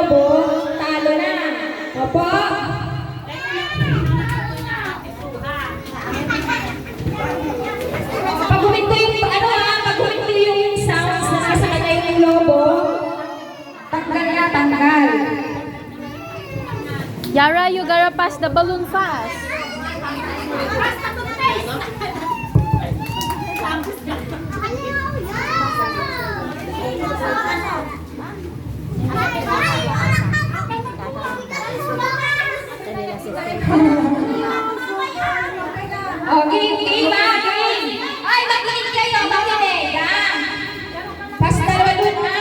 lobo, talo na. Opo. Pag huminto yung, pag huminto yung sounds na nasa kanay ng lobo, tanggal na, tanggal. Yara, you gotta pass the balloon fast. Okay, game ba? Game! Ay, makinig kayo, makinig, ha? Pass the balloon, ha?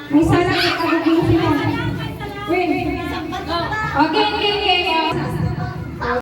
May sarang ikagugulo sila. Wait. Okay, okay.